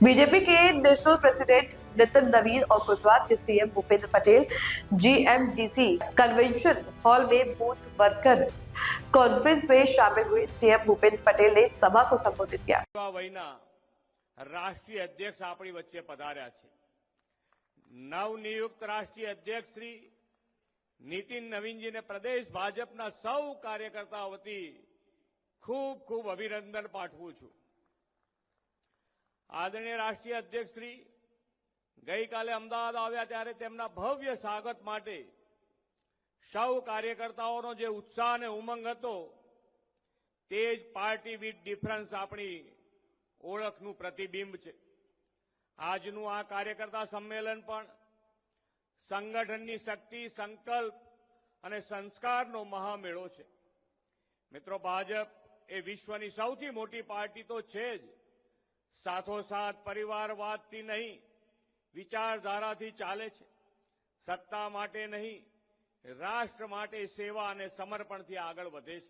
BJP के national president Nitin नवीन और गुजरात के CM Bhupendra Patel GMDC convention hall में बूथ वर्कर कॉन्फ्रेंस में शामिल हुए। सीएम भूपेंद्र पटेल ने सभा को संबोधित किया। वहीना राष्ट्रीय अध्यक्ष अपनी वच्चे पधार्या छे। नवनियुक्त राष्ट्रीय अध्यक्ष श्री नितिन नवीनजी ने प्रदेश भाजपना सौ कार्यकर्ताओं वती खूब खूब अभिनंदन पाठवुं छुं। आदरणीय राष्ट्रीय अध्यक्ष श्री गई काले अमदावाद आव्या त्यारे तेमना भव्य स्वागत माटे सौ कार्यकर्ताओनो जे उत्साह ने उमंग हतो तेज पार्टी विथ डिफरन्स आपणी ओळखनुं प्रतिबिंब छे। आजनुं आ कार्यकर्ता सम्मेलन पण संगठननी शक्ति, संकल्प अने संस्कारनो महामेळो छे। मित्रों, भाजप ए विश्वनी सौथी मोटी पार्टी तो छे ज, સાથોસાથ પરિવારવાદથી નહીં વિચારધારાથી ચાલે છે। સત્તા માટે નહીં, રાષ્ટ્ર માટે સેવા અને સમર્પણથી આગળ વધે છે।